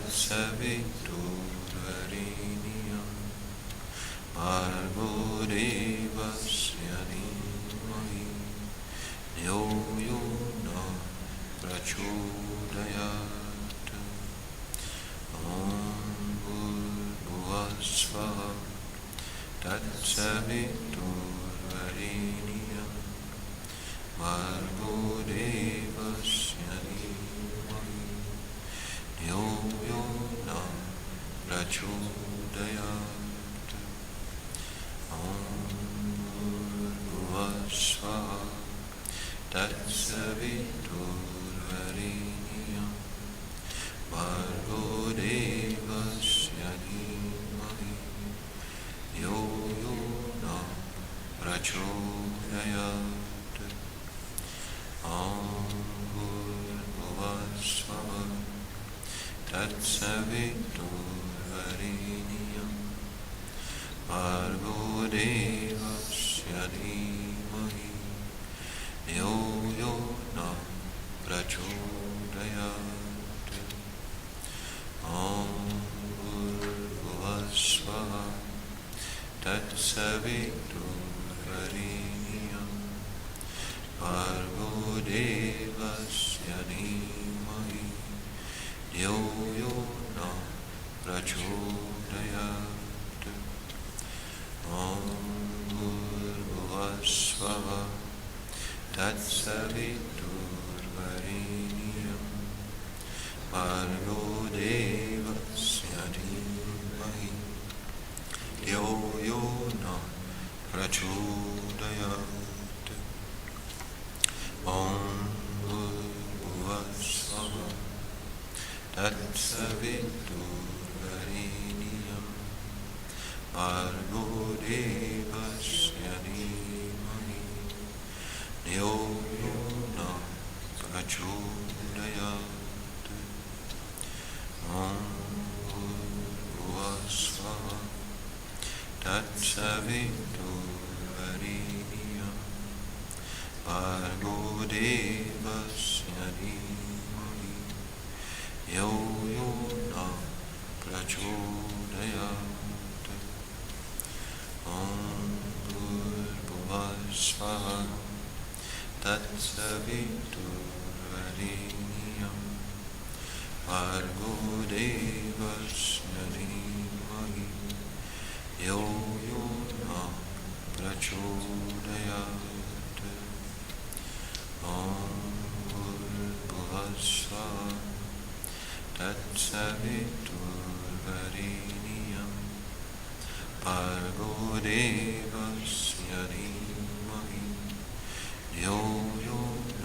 तत्सवितुर्वरेण्यं भर्गो देवस्य धीमहि यो यो न प्रचोदयात् ॐ भूर्भुवस्सुवः तत्सवितुर्वरेण्यं भर्गो देवस्य धीमहि यो यो न प्रचोदयात् ॐ भूर्भुवस्सुवः तत्सवितुर्वरेण्यं भर्गो देवस्य धीमहि यो यो न प्रचोदयात् ॐ भूर्भुवस्सुवः तत्सवितुर्वरेण्यं भर्गो देवस्य धीमहि यो यो न प्रचोदयात् ॐ भूर्भुवस्सुवः तत्सवितुर्वरेण्यं भर्गो देवस्य धीमहि यो यो न प्रचोदयात् ॐ भूर्भुवस्सुवः तत्सवितुर्वरेण्यं भर्गो देवस्य धीमहि यो यो न प्रचोदयात् ॐ भूर्भुवस्सुवः तत्सवितुर्वरेण्यं भर्गो देवस्य धीमहि यो यो न प्रचोदयात् ॐ भूर्भुवस्सुवः तत्सवितुर्वरेण्यं भर्गो देवस्य धीमहि यो यो न प्रचोदयात् ॐ भूर्भुवस्सुवः तत्सवितुर्वरेण्यं भर्गो देवस्य धीमहि यो यो न प्रचोदयात् ॐ भूर्भुवस्सुवः तत्सवितुर्वरेण्यं भर्गो देवस्य धीमहि यो यो न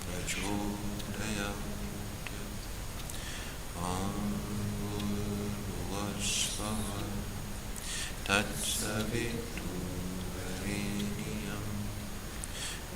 प्रचोदयात् ॐ भूर्भुवस्सुवः तत्सवितुर्वरेण्यं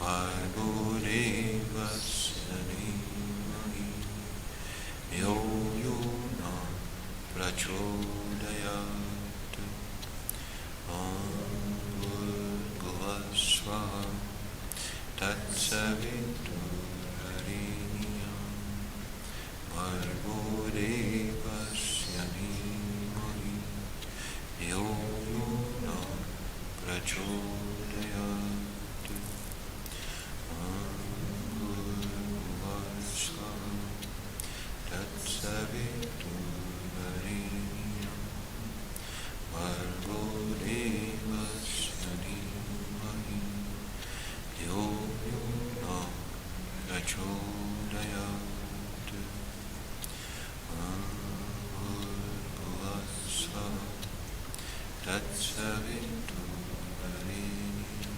भर्गो देवस्य धीमहि यो यो न प्रचोदयात् ॐ भूर्भुवस्सुवः तत्सवितुर्वरेण्यं भर्गो देवस्य धीमहि यो यो न प्रचोदयात् ॐ भूर्भुवस्सुवः तत्सवितुर्वरेण्यं भर्गो देवस्य धीमहि यो यो न प्रचोदयात् ॐ भूर्भुवस्सुवः तत्सवितुर्वरेण्यं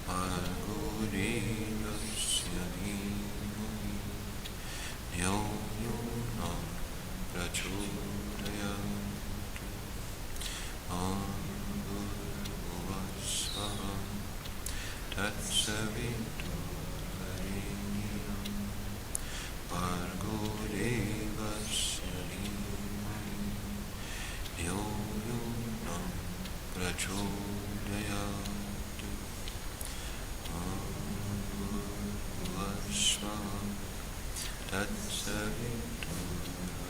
भर्गो देवस्य धीमहि यो यो न प्रचोदयात् ॐ भूर्भुवस्सुवः तत्सवितुर्वरेण्यं भर्गो देवस्य धीमहि यो यो न प्रचोदयात् ॐ भूर्भुवस्सुवः तत्सवितुर्वरेण्यं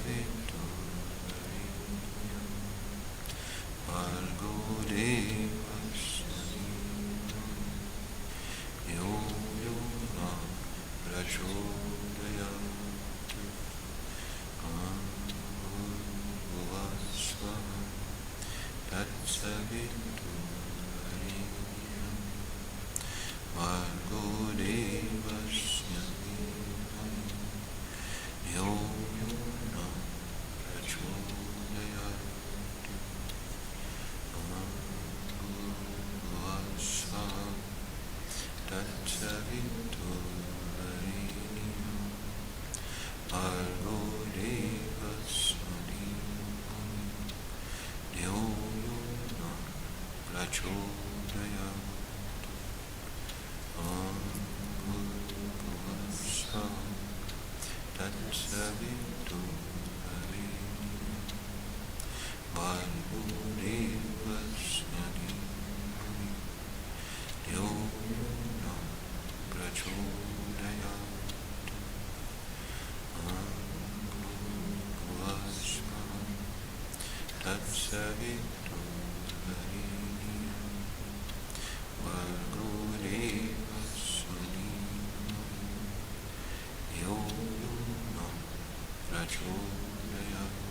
Tatsaviturvarenyam Bhargo Devasya Dhimami Yo Yo Na Prachodayate Bhuvasvaha Tatsaviturvarenyam Bhargo Devasya Dhimami Yo Yo Na Prachodayate Bhuvasvaha Tatsaviturvarenyam Bhargo Devasya Dhimami Yo Yo Na Prachodayate Bhuvasvaha Tatsaviturvarenyam Bhargo Devasya Dhimami Yo Yo Na Prachodayate Bhuvasvaha Tatsaviturvarenyam Bhargo Devasya Dhimami Yo Yo Na Prachodayate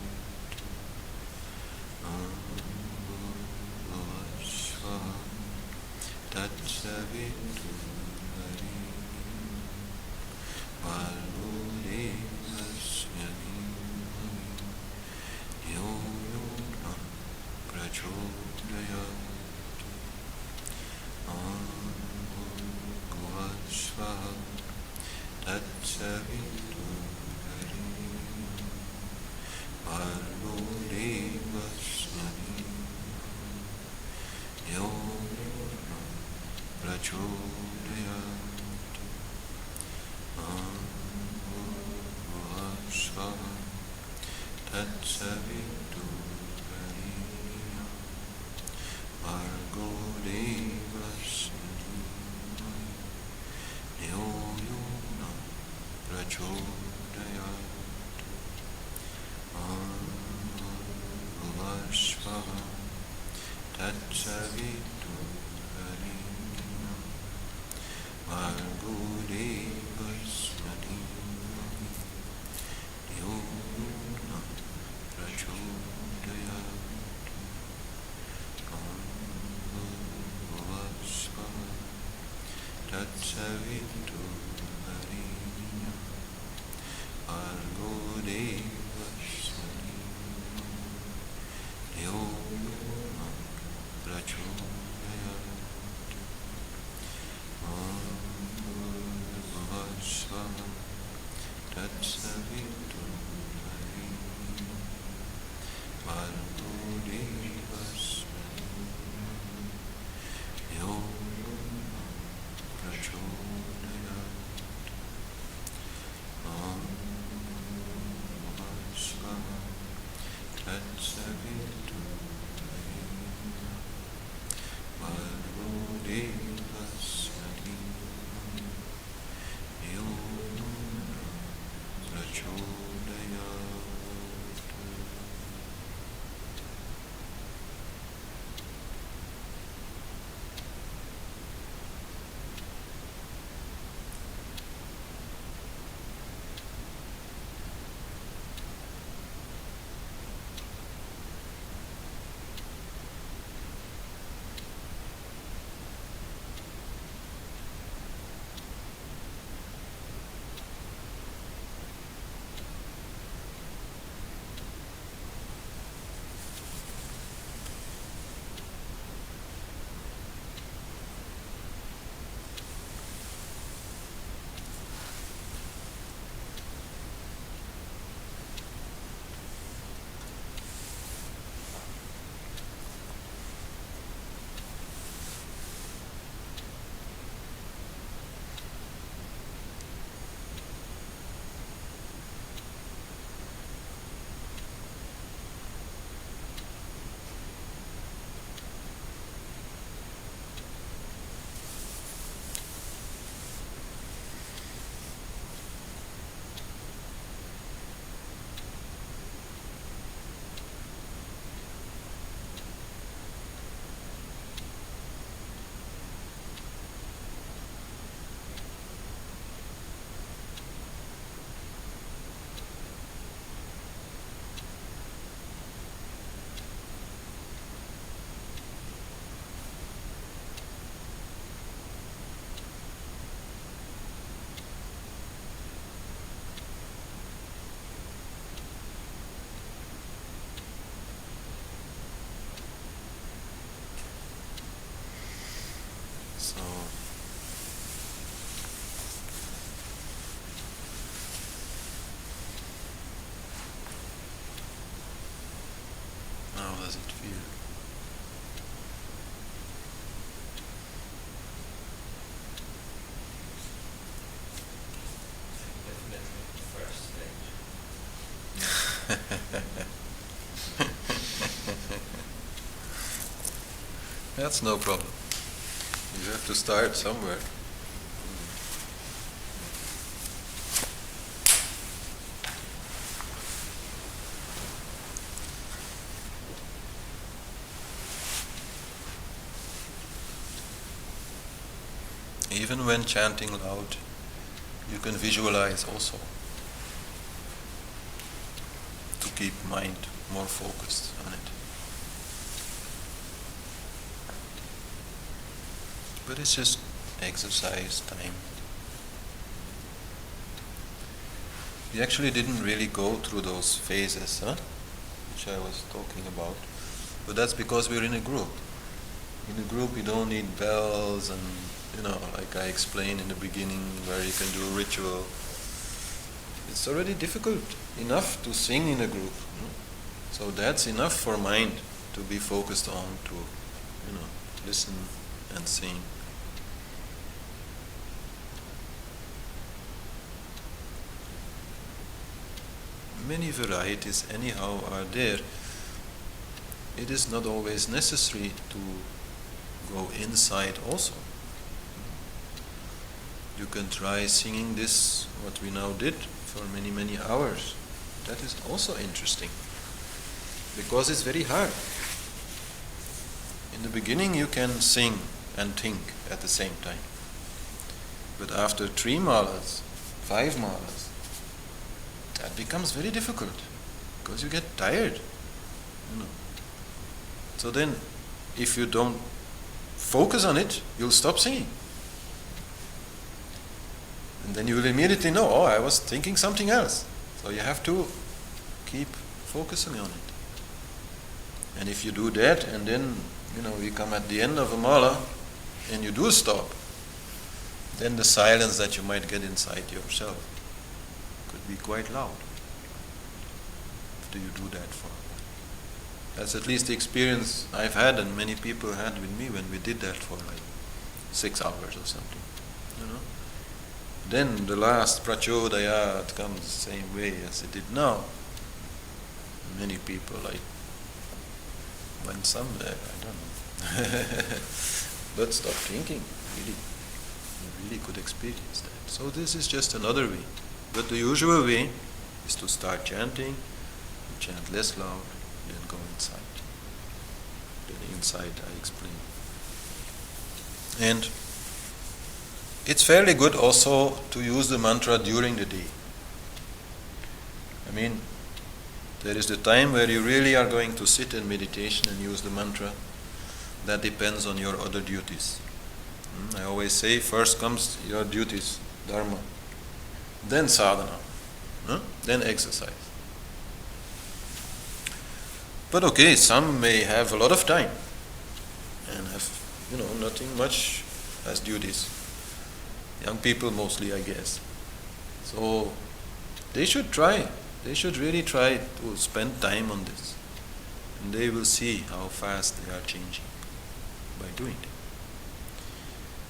Bhuvasvaha Tatsaviturvarenyam Bhargo Devasya Dhimami Yo Yo Na Prachodayate Bhuvasvaha Tatsaviturvarenyam Bhargo Devasya Dhimami Yo Yo Na Prachodayate Bhuvasvaha Tatsaviturvarenyam Bhargo Devasya Dhimami Yo Yo Na Prachodayate Bhuvasvaha Tatsaviturvarenyam Bhargo Devasya Dhimami Yo Yo Na Prachodayate Bhuvasvaha Tatsaviturvarenyam Bhargo Devasya Dhimami Yo Yo Na Prachodayate Bhuvasvaha Tatsaviturvarenyam Bhargo Devasya Dhimami Yo Yo Na Prachodayate Bhuvasvaha Tatsaviturvarenyam Bhargo Devasya Dhimami Yo Yo Na Prachodayate does it feel? Definitely the first stage. That's no problem. You have to start somewhere. Even when chanting loud, you can visualize also to keep mind more focused on it. But it's just exercise time. We actually didn't really go through those phases, which I was talking about. But that's because we're in a group. In a group, you don't need bells and, like I explained in the beginning, where you can do ritual. It's already difficult enough to sing in a group. So that's enough for mind to be focused on, to, listen and sing. Many varieties anyhow are there. It is not always necessary to go inside also. You can try singing this, what we now did, for many, many hours. That is also interesting, because it's very hard. In the beginning you can sing and think at the same time. But after 3 malas, 5 malas, that becomes very difficult, because you get tired. So then, if you don't focus on it, you'll stop singing. And then you will immediately know, I was thinking something else. So you have to keep focusing on it. And if you do that, and then, we come at the end of a mala, and you do stop, then the silence that you might get inside yourself could be quite loud. After you do that for a while. That's at least the experience I've had, and many people had with me when we did that for like 6 hours or something. Then the last prachodaya, it comes the same way as it did now. Many people went somewhere, I don't know. But stop thinking, really. You really could experience that. So this is just another way. But the usual way is to start chanting, you chant less loud, then go inside. Then inside I explain. And it's fairly good also to use the mantra during the day. There is the time where you really are going to sit in meditation and use the mantra. That depends on your other duties. I always say, first comes your duties, dharma, then sadhana, then exercise. But okay, some may have a lot of time and have, nothing much as duties. Young people mostly, I guess. So they should try. They should really try to spend time on this. And they will see how fast they are changing by doing it.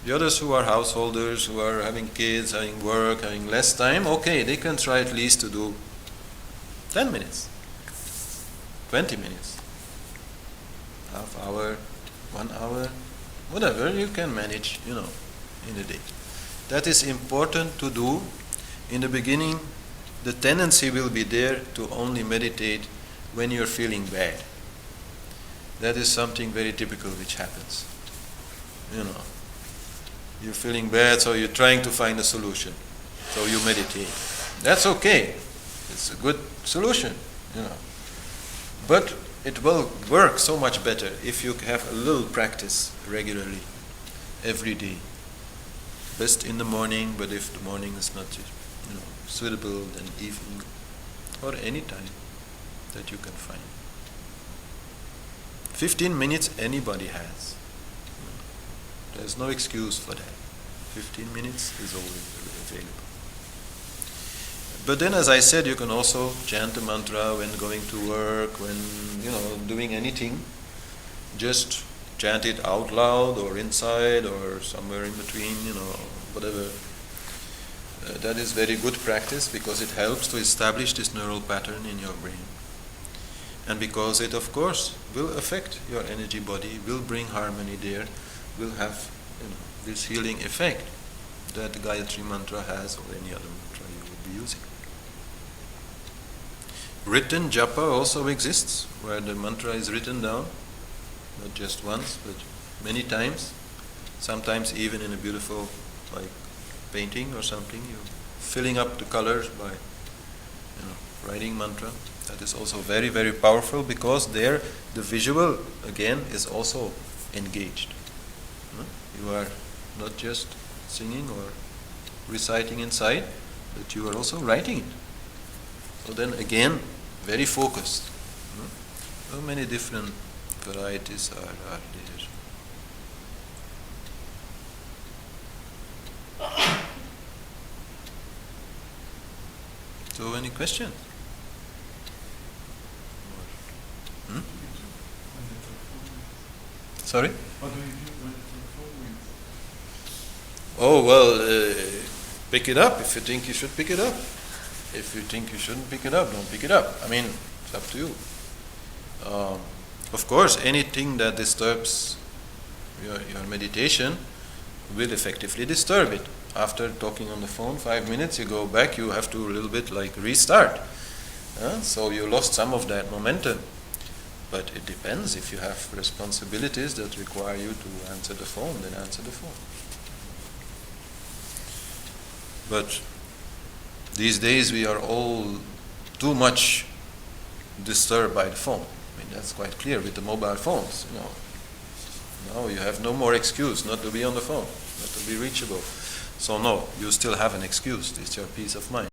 The others who are householders, who are having kids, having work, having less time, okay, they can try at least to do 10 minutes, 20 minutes, half hour, 1 hour, whatever you can manage, in a day. That is important to do. In the beginning, the tendency will be there to only meditate when you're feeling bad. That is something very typical which happens. You're feeling bad, so you're trying to find a solution. So you meditate. That's okay. It's a good solution, But it will work so much better if you have a little practice regularly, every day. Best in the morning, but if the morning is not suitable, then evening or any time that you can find. 15 minutes anybody has. There's no excuse for that. 15 minutes is always available. But then, as I said, you can also chant a mantra when going to work, when doing anything. Just chant it out loud or inside or somewhere in between, whatever. That is very good practice because it helps to establish this neural pattern in your brain. And because it, of course, will affect your energy body, will bring harmony there, will have this healing effect that the Gayatri mantra has, or any other mantra you would be using. Written japa also exists, where the mantra is written down, not just once, but many times, sometimes even in a beautiful, like, painting or something, you're filling up the colors by writing mantra. That is also very, very powerful because there the visual again is also engaged. You are not just singing or reciting inside, but you are also writing it. So then again, very focused. So many different varieties are there. So any questions? Sorry? What do you do when it's Oh, well, pick it up if you think you should pick it up. If you think you shouldn't pick it up, don't pick it up. I mean, it's up to you. Of course, anything that disturbs your meditation will effectively disturb it. After talking on the phone 5 minutes, you go back, you have to a little bit like restart. So you lost some of that momentum. But it depends. If you have responsibilities that require you to answer the phone, then answer the phone. But these days we are all too much disturbed by the phone. I mean, that's quite clear with the mobile phones. Now you have no more excuse not to be on the phone, not to be reachable. So no, you still have an excuse. It's your peace of mind.